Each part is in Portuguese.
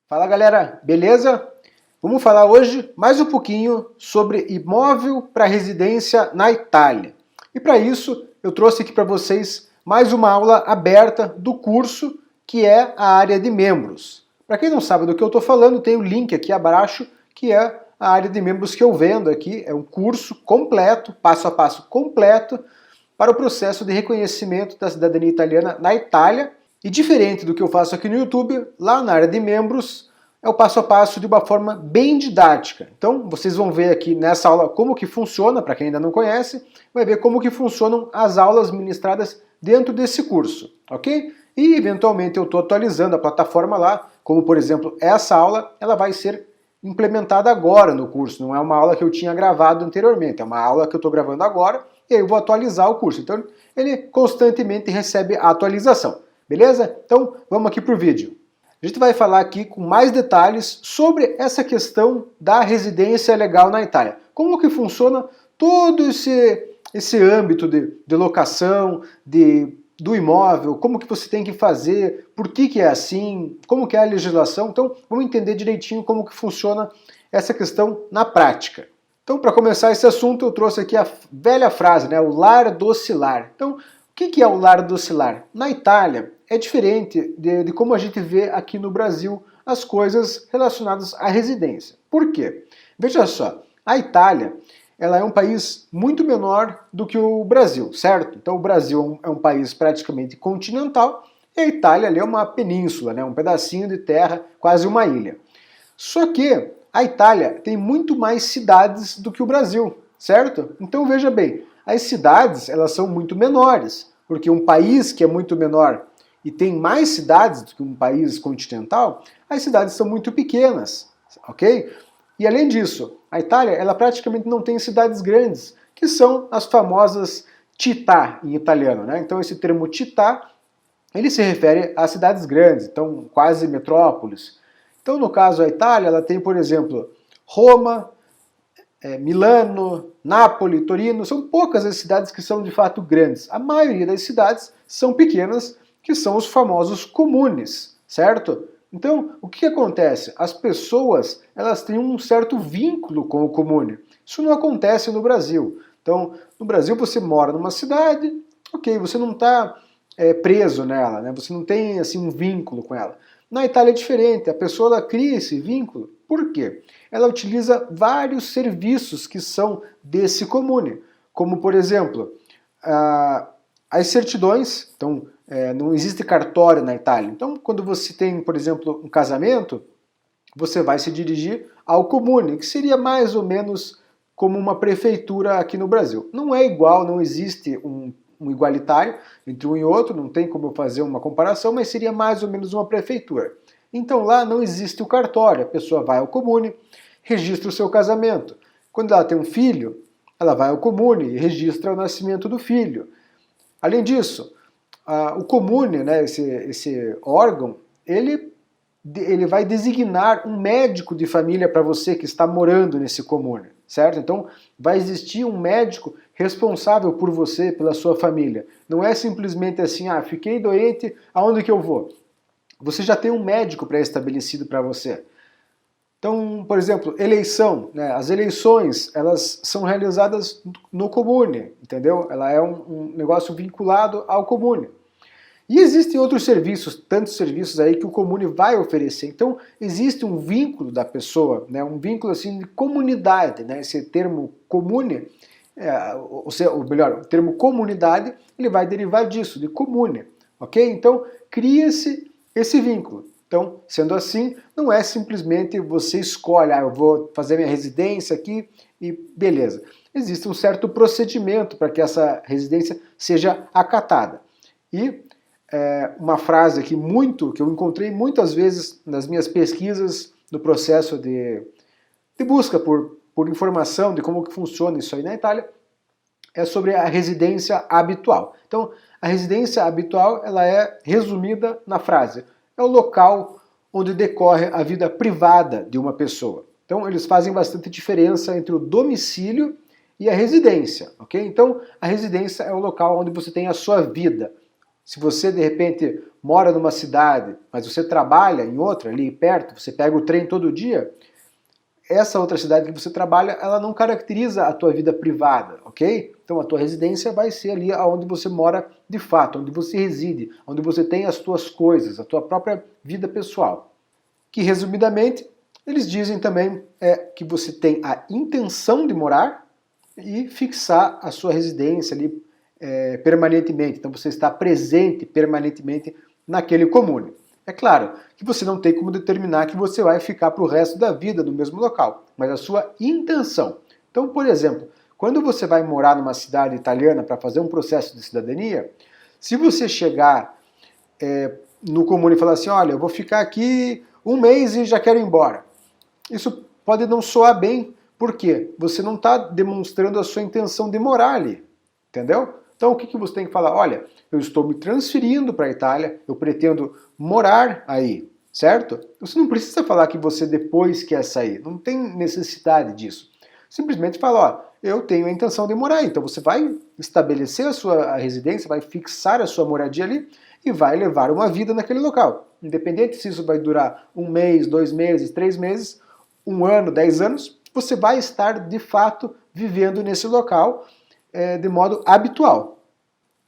Fala galera, beleza? Vamos falar hoje mais um pouquinho sobre imóvel para residência na Itália. E para isso eu trouxe aqui para vocês mais uma aula aberta do curso que é a área de membros. Para quem não sabe do que eu estou falando, tem o link aqui abaixo que é a área de membros que eu vendo aqui. É um curso completo, passo a passo completo, para o processo de reconhecimento da cidadania italiana na Itália. E diferente do que eu faço aqui no YouTube, lá na área de membros, é o passo a passo de uma forma bem didática. Então, vocês vão ver aqui nessa aula como que funciona, para quem ainda não conhece, vai ver como que funcionam as aulas ministradas dentro desse curso, ok? E, eventualmente, eu estou atualizando a plataforma lá, como, por exemplo, essa aula, ela vai ser implementada agora no curso, não é uma aula que eu tinha gravado anteriormente, é uma aula que eu estou gravando agora, e aí eu vou atualizar o curso. Então, ele constantemente recebe a atualização. Beleza? Então, vamos aqui para o vídeo. A gente vai falar aqui com mais detalhes sobre essa questão da residência legal na Itália. Como que funciona todo esse âmbito de locação, do imóvel, como que você tem que fazer, por que é assim, como que é a legislação. Então, vamos entender direitinho como que funciona essa questão na prática. Então, para começar esse assunto, eu trouxe aqui a velha frase, né? O lar docilar. Então, o que é o lar docilar? Na Itália, é diferente de como a gente vê aqui no Brasil as coisas relacionadas à residência. Por quê? Veja só, a Itália ela é um país muito menor do que o Brasil, certo? Então o Brasil é um país praticamente continental e a Itália ali é uma península, né? Um pedacinho de terra, quase uma ilha. Só que a Itália tem muito mais cidades do que o Brasil, certo? Então veja bem, as cidades elas são muito menores, porque um país que é muito menor e tem mais cidades do que um país continental, as cidades são muito pequenas, ok? E além disso, a Itália ela praticamente não tem cidades grandes, que são as famosas città em italiano, né? Então esse termo città, ele se refere a cidades grandes, então quase metrópoles. Então no caso a Itália, ela tem, por exemplo, Roma, Milano, Nápoles, Torino, são poucas as cidades que são de fato grandes. A maioria das cidades são pequenas, que são os famosos comunes, certo? Então, o que acontece? As pessoas, elas têm um certo vínculo com o comune. Isso não acontece no Brasil. Então, no Brasil você mora numa cidade, ok, você não está preso nela, né? Você não tem assim um vínculo com ela. Na Itália é diferente, a pessoa ela cria esse vínculo. Por quê? Ela utiliza vários serviços que são desse comune, como por exemplo, as certidões. Então, não existe cartório na Itália. Então, quando você tem, por exemplo, um casamento, você vai se dirigir ao comune, que seria mais ou menos como uma prefeitura aqui no Brasil. Não é igual, não existe um igualitário entre um e outro, não tem como eu fazer uma comparação, mas seria mais ou menos uma prefeitura. Então lá não existe o cartório, a pessoa vai ao comune, registra o seu casamento. Quando ela tem um filho, ela vai ao comune e registra o nascimento do filho. Além disso, o comune, né, esse órgão, ele vai designar um médico de família para você que está morando nesse comune, certo? Então vai existir um médico responsável por você, pela sua família. Não é simplesmente assim, fiquei doente, aonde que eu vou? Você já tem um médico pré-estabelecido para você. Então, por exemplo, eleição, né? As eleições, elas são realizadas no comune, entendeu? Ela é um negócio vinculado ao comune. E existem outros serviços, tantos serviços aí que o comune vai oferecer. Então, existe um vínculo da pessoa, né? Um vínculo assim de comunidade, né? Esse termo comune, ou melhor, o termo comunidade, ele vai derivar disso, de comune, ok? Então, cria-se esse vínculo. Então, sendo assim, não é simplesmente você escolhe, eu vou fazer minha residência aqui e beleza. Existe um certo procedimento para que essa residência seja acatada. E uma frase aqui que eu encontrei muitas vezes nas minhas pesquisas no processo de busca por informação de como que funciona isso aí na Itália, é sobre a residência habitual. Então, a residência habitual ela é resumida na frase: é o local onde decorre a vida privada de uma pessoa. Então, eles fazem bastante diferença entre o domicílio e a residência, ok? Então, a residência é o local onde você tem a sua vida. Se você, de repente, mora numa cidade, mas você trabalha em outra, ali perto, você pega o trem todo dia, essa outra cidade que você trabalha, ela não caracteriza a tua vida privada, ok? Então a tua residência vai ser ali onde você mora de fato, onde você reside, onde você tem as tuas coisas, a tua própria vida pessoal. Que resumidamente, eles dizem também que você tem a intenção de morar e fixar a sua residência ali permanentemente. Então você está presente permanentemente naquele comune. É claro que você não tem como determinar que você vai ficar para o resto da vida no mesmo local, mas a sua intenção. Então, por exemplo, quando você vai morar numa cidade italiana para fazer um processo de cidadania, se você chegar no comune e falar assim, olha, eu vou ficar aqui um mês e já quero ir embora. Isso pode não soar bem, porque você não está demonstrando a sua intenção de morar ali, entendeu? Então o que você tem que falar? Olha, eu estou me transferindo para a Itália, eu pretendo morar aí, certo? Você não precisa falar que você depois quer sair, não tem necessidade disso. Simplesmente fala, ó, eu tenho a intenção de morar aí. Então você vai estabelecer a sua residência, vai fixar a sua moradia ali e vai levar uma vida naquele local. Independente se isso vai durar um mês, 2 meses, 3 meses, 1 ano, 10 anos, você vai estar de fato vivendo nesse local de modo habitual.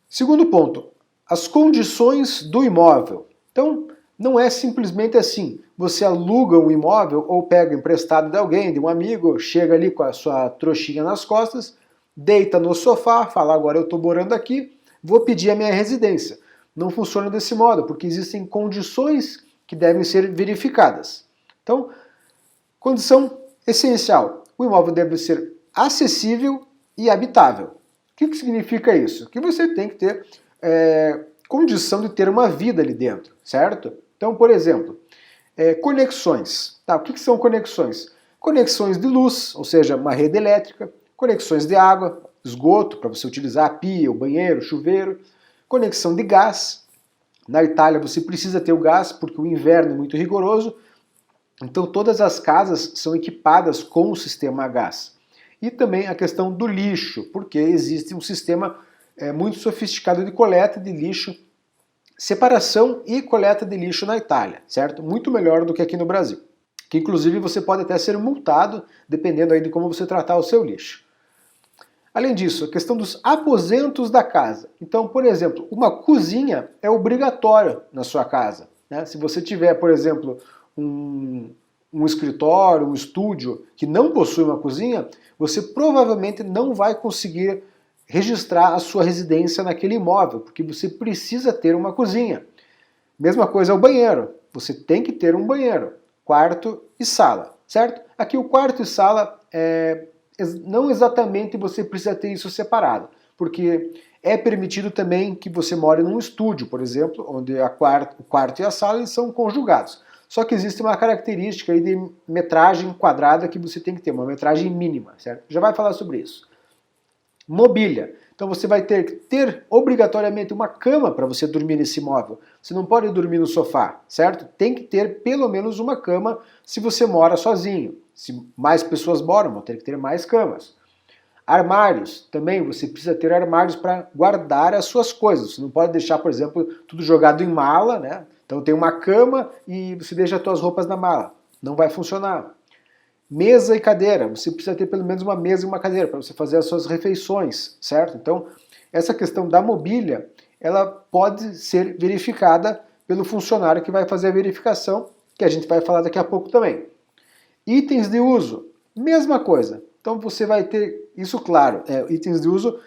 Segundo ponto, as condições do imóvel. Então, não é simplesmente assim, você aluga um imóvel ou pega emprestado de alguém, de um amigo, chega ali com a sua trouxinha nas costas, deita no sofá, fala, agora eu estou morando aqui, vou pedir a minha residência. Não funciona desse modo, porque existem condições que devem ser verificadas. Então, condição essencial, o imóvel deve ser acessível e habitável. O que significa isso? Que você tem que ter condição de ter uma vida ali dentro, certo? Então, por exemplo, conexões. Tá, o que são conexões? Conexões de luz, ou seja, uma rede elétrica, conexões de água, esgoto, para você utilizar a pia, o banheiro, o chuveiro, conexão de gás. Na Itália você precisa ter o gás porque o inverno é muito rigoroso, então todas as casas são equipadas com o sistema a gás. E também a questão do lixo, porque existe um sistema muito sofisticado de coleta de lixo, separação e coleta de lixo na Itália, certo? Muito melhor do que aqui no Brasil. Que inclusive você pode até ser multado, dependendo aí de como você tratar o seu lixo. Além disso, a questão dos aposentos da casa. Então, por exemplo, uma cozinha é obrigatória na sua casa, né? Se você tiver, por exemplo, um escritório, um estúdio que não possui uma cozinha, você provavelmente não vai conseguir registrar a sua residência naquele imóvel, porque você precisa ter uma cozinha. Mesma coisa ao banheiro, você tem que ter um banheiro, quarto e sala, certo? Aqui o quarto e sala, não exatamente você precisa ter isso separado, porque é permitido também que você more num estúdio, por exemplo, onde o quarto e a sala eles são conjugados. Só que existe uma característica aí de metragem quadrada que você tem que ter, uma metragem mínima, certo? Já vai falar sobre isso. Mobília. Então você vai ter que ter obrigatoriamente uma cama para você dormir nesse imóvel. Você não pode dormir no sofá, certo? Tem que ter pelo menos uma cama se você mora sozinho. Se mais pessoas moram, vão ter que ter mais camas. Armários. Também você precisa ter armários para guardar as suas coisas. Você não pode deixar, por exemplo, tudo jogado em mala, né? Então tem uma cama e você deixa as suas roupas na mala. Não vai funcionar. Mesa e cadeira. Você precisa ter pelo menos uma mesa e uma cadeira para você fazer as suas refeições, certo? Então, essa questão da mobília, ela pode ser verificada pelo funcionário que vai fazer a verificação, que a gente vai falar daqui a pouco também. Itens de uso, mesma coisa. Então você vai ter isso claro, itens de uso,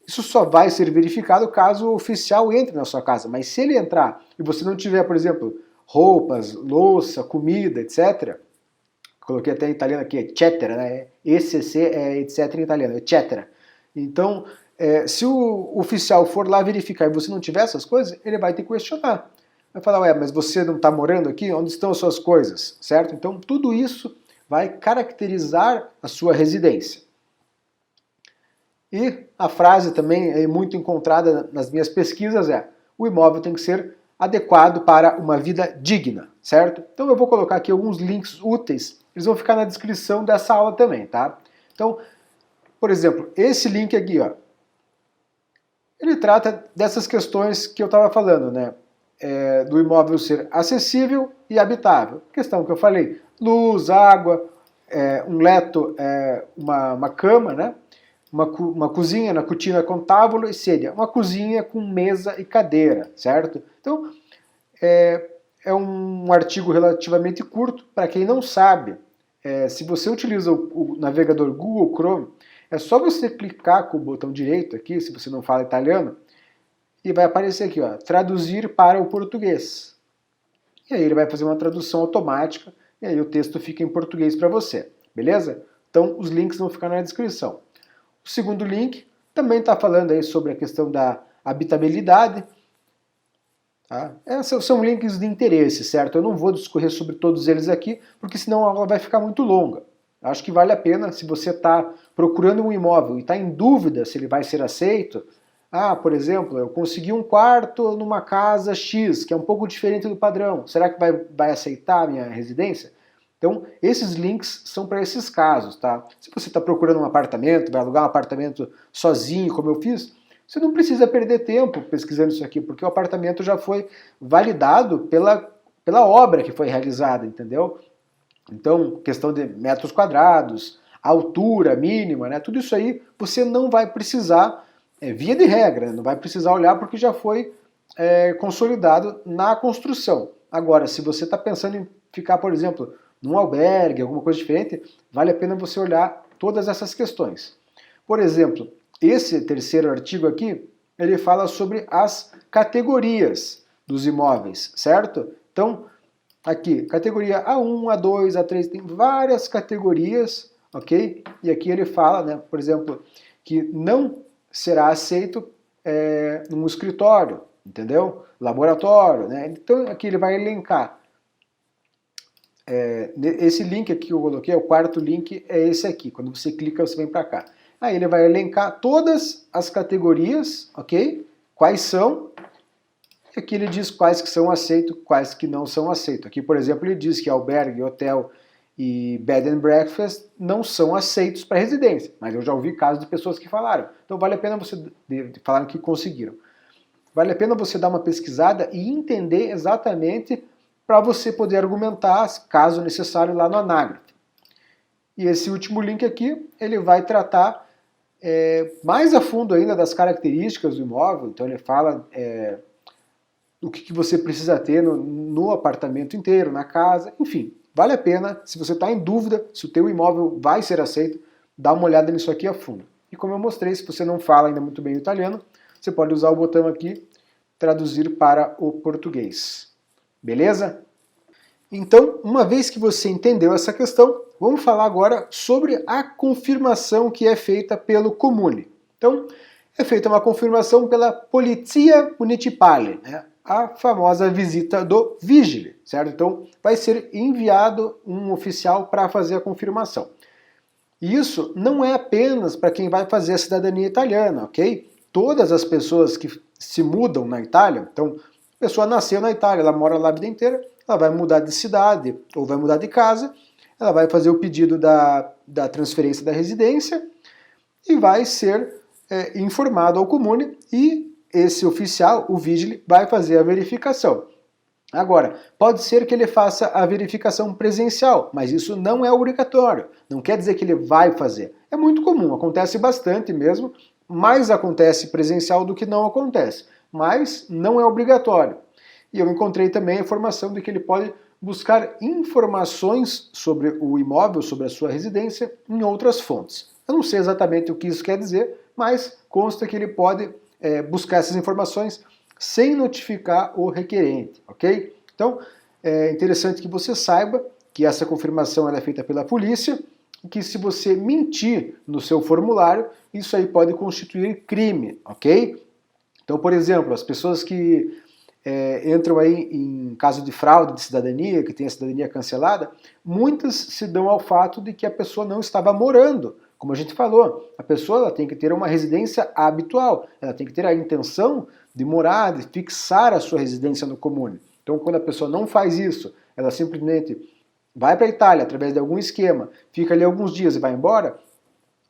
isso só vai ser verificado caso o oficial entre na sua casa. Mas se ele entrar e você não tiver, por exemplo, roupas, louça, comida, etc., coloquei até em italiano aqui, eccetera, né? ECC é etc em italiano, eccetera. Então, se o oficial for lá verificar e você não tiver essas coisas, ele vai te questionar. Vai falar, ué, mas você não está morando aqui? Onde estão as suas coisas? Certo? Então, tudo isso vai caracterizar a sua residência. E a frase também é muito encontrada nas minhas pesquisas o imóvel tem que ser adequado para uma vida digna, certo? Então eu vou colocar aqui alguns links úteis, eles vão ficar na descrição dessa aula também, tá? Então, por exemplo, esse link aqui, ó, ele trata dessas questões que eu estava falando, né? do imóvel ser acessível e habitável. Questão que eu falei, luz, água, um leto, uma cama, né? Uma cozinha na cortina com tábua e seria uma cozinha com mesa e cadeira, certo? Então, é um artigo relativamente curto. Para quem não sabe, se você utiliza o navegador Google Chrome, é só você clicar com o botão direito aqui, se você não fala italiano, e vai aparecer aqui, ó, traduzir para o português. E aí ele vai fazer uma tradução automática, e aí o texto fica em português para você, beleza? Então os links vão ficar na descrição. O segundo link também está falando aí sobre a questão da habitabilidade. Tá? Esses são links de interesse, certo? Eu não vou discorrer sobre todos eles aqui, porque senão a aula vai ficar muito longa. Acho que vale a pena, se você está procurando um imóvel e está em dúvida se ele vai ser aceito. Por exemplo, eu consegui um quarto numa casa X, que é um pouco diferente do padrão. Será que vai aceitar a minha residência? Então, esses links são para esses casos, tá? Se você está procurando um apartamento, vai alugar um apartamento sozinho, como eu fiz, você não precisa perder tempo pesquisando isso aqui, porque o apartamento já foi validado pela obra que foi realizada, entendeu? Então, questão de metros quadrados, altura mínima, né? Tudo isso aí você não vai precisar, via de regra, não vai precisar olhar porque já foi consolidado na construção. Agora, se você está pensando em ficar, por exemplo, num albergue, alguma coisa diferente, vale a pena você olhar todas essas questões. Por exemplo, esse terceiro artigo aqui, ele fala sobre as categorias dos imóveis, certo? Então, aqui, categoria A1, A2, A3, tem várias categorias, ok? E aqui ele fala, né, por exemplo, que não será aceito num escritório, entendeu? Laboratório, né? Então aqui ele vai elencar. Esse link aqui que eu coloquei, o quarto link é esse aqui. Quando você clica, você vem para cá. Aí ele vai elencar todas as categorias, ok? Quais são. E aqui ele diz quais que são aceitos, quais que não são aceitos. Aqui, por exemplo, ele diz que albergue, hotel e bed and breakfast não são aceitos para residência. Mas eu já ouvi casos de pessoas que falaram. Então vale a pena você... falaram que conseguiram. Vale a pena você dar uma pesquisada e entender exatamente para você poder argumentar, caso necessário, lá no Anagraph. E esse último link aqui, ele vai tratar mais a fundo ainda das características do imóvel. Então ele fala o que você precisa ter no apartamento inteiro, na casa, enfim. Vale a pena, se você está em dúvida se o teu imóvel vai ser aceito, dá uma olhada nisso aqui a fundo. E como eu mostrei, se você não fala ainda muito bem o italiano, você pode usar o botão aqui, traduzir para o português. Beleza? Então, uma vez que você entendeu essa questão, vamos falar agora sobre a confirmação que é feita pelo Comune. Então, é feita uma confirmação pela Polizia Municipale, né? A famosa visita do Vigile, certo? Então, vai ser enviado um oficial para fazer a confirmação. E isso não é apenas para quem vai fazer a cidadania italiana, ok? Todas as pessoas que se mudam na Itália, então, a pessoa nasceu na Itália, ela mora lá a vida inteira, ela vai mudar de cidade ou vai mudar de casa, ela vai fazer o pedido da transferência da residência e vai ser informado ao Comune e esse oficial, o Vigile, vai fazer a verificação. Agora, pode ser que ele faça a verificação presencial, mas isso não é obrigatório. Não quer dizer que ele vai fazer. É muito comum, acontece bastante mesmo, mais acontece presencial do que não acontece. Mas não é obrigatório. E eu encontrei também a informação de que ele pode buscar informações sobre o imóvel, sobre a sua residência, em outras fontes. Eu não sei exatamente o que isso quer dizer, mas consta que ele pode buscar essas informações sem notificar o requerente, ok? Então, é interessante que você saiba que essa confirmação é feita pela polícia e que se você mentir no seu formulário, isso aí pode constituir crime, ok? Então, por exemplo, as pessoas que entram aí em caso de fraude de cidadania, que tem a cidadania cancelada, muitas se dão ao fato de que a pessoa não estava morando. Como a gente falou, a pessoa ela tem que ter uma residência habitual, ela tem que ter a intenção de morar, de fixar a sua residência no Comune. Então, quando a pessoa não faz isso, ela simplesmente vai para a Itália através de algum esquema, fica ali alguns dias e vai embora,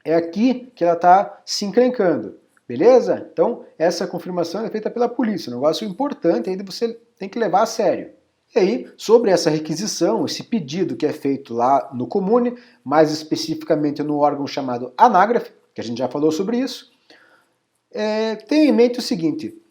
é aqui que ela está se encrencando. Beleza? Então, essa confirmação é feita pela polícia, um negócio importante, aí você tem que levar a sério. E aí, sobre essa requisição, esse pedido que é feito lá no Comune, mais especificamente no órgão chamado Anágraf, que a gente já falou sobre isso, tenha em mente o seguinte: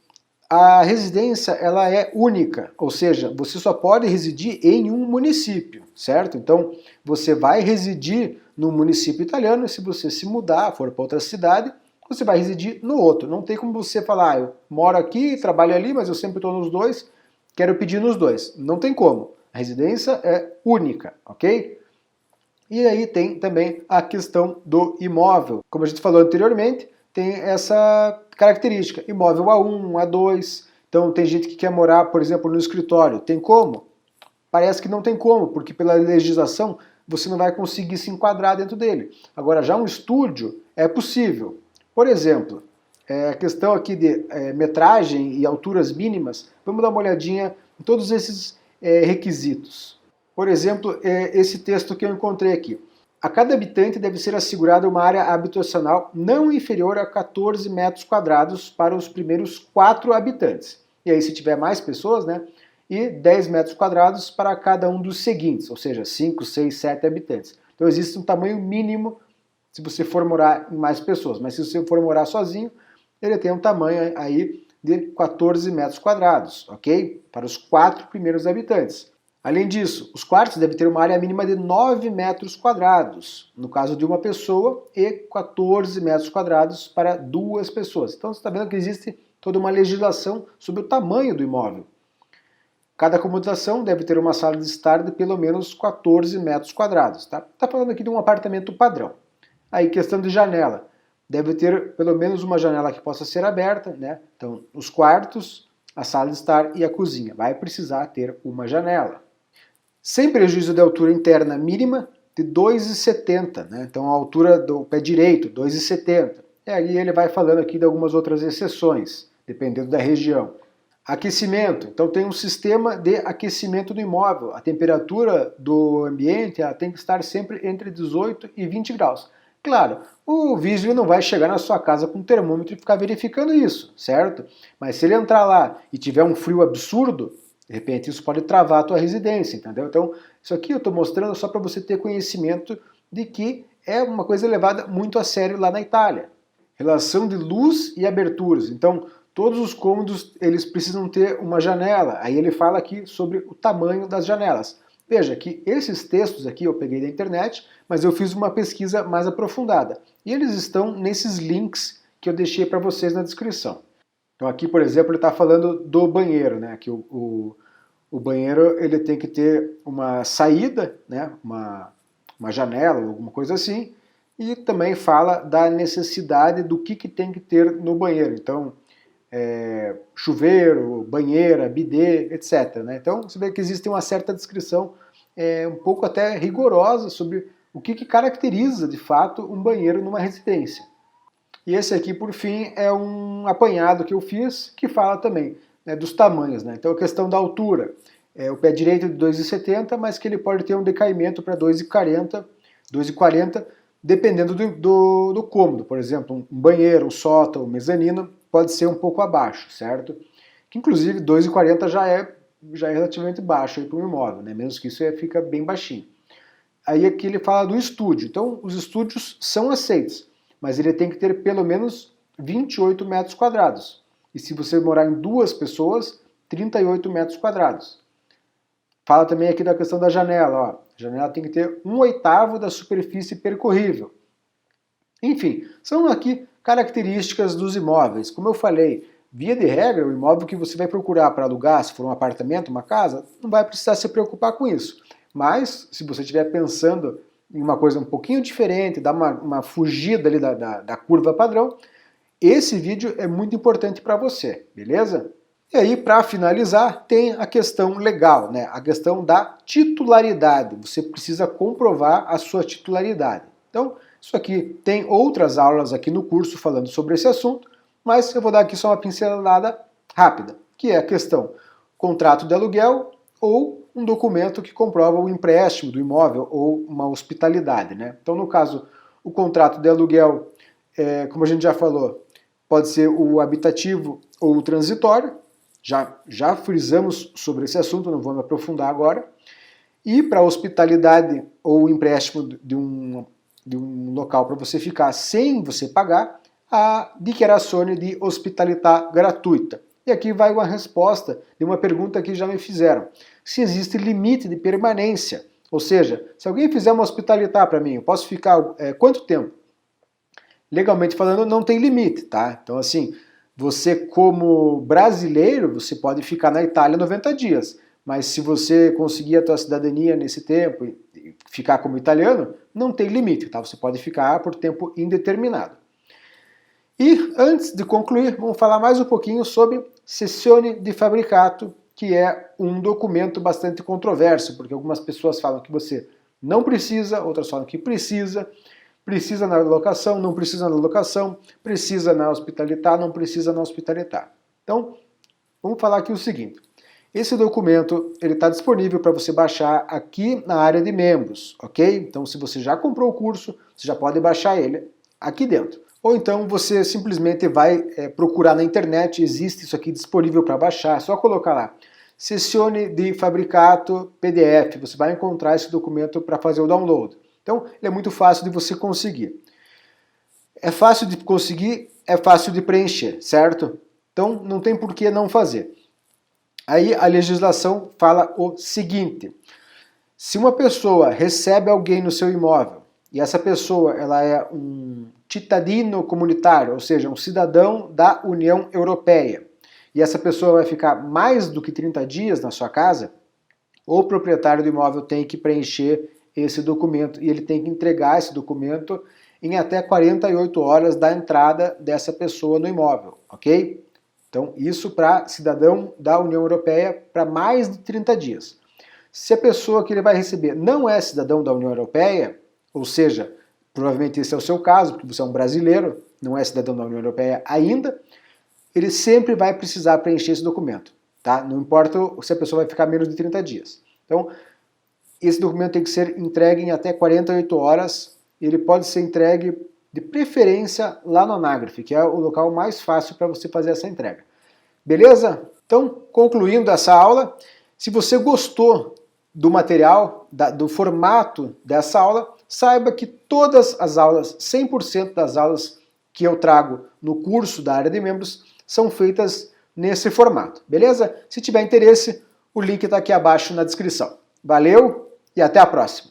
a residência ela é única, ou seja, você só pode residir em um município, certo? Então, você vai residir no município italiano e se você se mudar, for para outra cidade, você vai residir no outro. Não tem como você falar, eu moro aqui, trabalho ali, mas eu sempre estou nos dois, quero pedir nos dois. Não tem como. A residência é única, ok? E aí tem também a questão do imóvel. Como a gente falou anteriormente, tem essa característica, imóvel A1, A2, então tem gente que quer morar, por exemplo, no escritório, tem como? Parece que não tem como, porque pela legislação você não vai conseguir se enquadrar dentro dele. Agora, já um estúdio é possível. Por exemplo, a questão aqui de metragem e alturas mínimas, vamos dar uma olhadinha em todos esses requisitos. Por exemplo, esse texto que eu encontrei aqui. A cada habitante deve ser assegurada uma área habitacional não inferior a 14 metros quadrados para os primeiros 4 habitantes. E aí, se tiver mais pessoas, né? E 10 metros quadrados para cada um dos seguintes, ou seja, 5, 6, 7 habitantes. Então existe um tamanho mínimo se você for morar em mais pessoas, mas se você for morar sozinho, ele tem um tamanho aí de 14 metros quadrados, ok? Para os 4 primeiros habitantes. Além disso, os quartos devem ter uma área mínima de 9 metros quadrados, no caso de uma pessoa, e 14 metros quadrados para 2 pessoas. Então você está vendo que existe toda uma legislação sobre o tamanho do imóvel. Cada acomodação deve ter uma sala de estar de pelo menos 14 metros quadrados. Tá falando aqui de um apartamento padrão. Aí, questão de janela. Deve ter pelo menos uma janela que possa ser aberta, né? Então, os quartos, a sala de estar e a cozinha. Vai precisar ter uma janela. Sem prejuízo de altura interna mínima de 2,70, né? Então a altura do pé direito, 2,70. E aí ele vai falando aqui de algumas outras exceções, dependendo da região. Aquecimento. Então tem um sistema de aquecimento do imóvel. A temperatura do ambiente tem que estar sempre entre 18 e 20 graus. Claro, o vigia não vai chegar na sua casa com um termômetro e ficar verificando isso, certo? Mas se ele entrar lá e tiver um frio absurdo, de repente isso pode travar a tua residência, entendeu? Então, isso aqui eu estou mostrando só para você ter conhecimento de que é uma coisa levada muito a sério lá na Itália. Relação de luz e aberturas. Então, todos os cômodos eles precisam ter uma janela. Aí ele fala aqui sobre o tamanho das janelas. Veja que esses textos aqui eu peguei da internet, mas eu fiz uma pesquisa mais aprofundada. E eles estão nesses links que eu deixei para vocês na descrição. Então aqui, por exemplo, ele está falando do banheiro, né? Que o banheiro ele tem que ter uma saída, né? Uma janela, alguma coisa assim. E também fala da necessidade do que tem que ter no banheiro. Então, chuveiro, banheira, bidê, etc. Né? Então você vê que existe uma certa descrição um pouco até rigorosa sobre o que caracteriza de fato um banheiro numa residência. E esse aqui, por fim, é um apanhado que eu fiz que fala também dos tamanhos. Né? Então a questão da altura, o pé direito de 2,70, mas que ele pode ter um decaimento para 2,40, dependendo do cômodo. Por exemplo, um banheiro, um sótão, um mezanino, pode ser um pouco abaixo, certo? Que inclusive 2,40 já é relativamente baixo para um imóvel, né? Menos que isso fica bem baixinho. Aí aqui ele fala do estúdio. Então os estúdios são aceitos, mas ele tem que ter pelo menos 28 metros quadrados. E se você morar em 2 pessoas, 38 metros quadrados. Fala também aqui da questão da janela. Ó. A janela tem que ter 1/8 da superfície percorrível. Enfim, são aqui características dos imóveis. Como eu falei, via de regra, o imóvel que você vai procurar para alugar, se for um apartamento, uma casa, não vai precisar se preocupar com isso. Mas, se você estiver pensando em uma coisa um pouquinho diferente, dar uma fugida ali da curva padrão, esse vídeo é muito importante para você, beleza? E aí, para finalizar, tem a questão legal, né? A questão da titularidade. Você precisa comprovar a sua titularidade. Então, isso aqui tem outras aulas aqui no curso falando sobre esse assunto, mas eu vou dar aqui só uma pincelada rápida, que é a questão contrato de aluguel ou um documento que comprova o empréstimo do imóvel ou uma hospitalidade, né? Então, no caso, o contrato de aluguel, como a gente já falou, pode ser o habitativo ou o transitório, já frisamos sobre esse assunto, não vou me aprofundar agora. E para hospitalidade ou empréstimo de um local para você ficar sem você pagar, a dichiarazione di ospitalità gratuita. E aqui vai uma resposta de uma pergunta que já me fizeram. Se existe limite de permanência, ou seja, se alguém fizer uma hospitalità para mim, eu posso ficar quanto tempo? Legalmente falando, não tem limite, tá? Então assim, você como brasileiro, você pode ficar na Itália 90 dias, mas se você conseguir a tua cidadania nesse tempo e ficar como italiano, não tem limite, tá? Você pode ficar por tempo indeterminado. E antes de concluir, vamos falar mais um pouquinho sobre cessione di fabbricato, que é um documento bastante controverso, porque algumas pessoas falam que você não precisa, outras falam que precisa na locação, não precisa na locação, precisa na hospitalità, não precisa na hospitalità. Então, vamos falar aqui o seguinte. Esse documento ele está disponível para você baixar aqui na área de membros, ok? Então, se você já comprou o curso, você já pode baixar ele aqui dentro. Ou então você simplesmente vai procurar na internet, existe isso aqui disponível para baixar, é só colocar lá, Cessione di Fabbricato PDF, você vai encontrar esse documento para fazer o download. Então, ele é muito fácil de você conseguir. É fácil de conseguir, é fácil de preencher, certo? Então, não tem por que não fazer. Aí a legislação fala o seguinte, se uma pessoa recebe alguém no seu imóvel, e essa pessoa ela é um cittadino comunitário, ou seja, um cidadão da União Europeia, e essa pessoa vai ficar mais do que 30 dias na sua casa, o proprietário do imóvel tem que preencher esse documento, e ele tem que entregar esse documento em até 48 horas da entrada dessa pessoa no imóvel, ok? Então, isso para cidadão da União Europeia para mais de 30 dias. Se a pessoa que ele vai receber não é cidadão da União Europeia, ou seja, provavelmente esse é o seu caso, porque você é um brasileiro, não é cidadão da União Europeia ainda, ele sempre vai precisar preencher esse documento, tá? Não importa se a pessoa vai ficar menos de 30 dias. Então, esse documento tem que ser entregue em até 48 horas, ele pode ser entregue de preferência lá no Anagrafe, que é o local mais fácil para você fazer essa entrega. Beleza? Então, concluindo essa aula, se você gostou do material, do formato dessa aula, saiba que todas as aulas, 100% das aulas que eu trago no curso da área de membros, são feitas nesse formato, beleza? Se tiver interesse, o link está aqui abaixo na descrição. Valeu e até a próxima!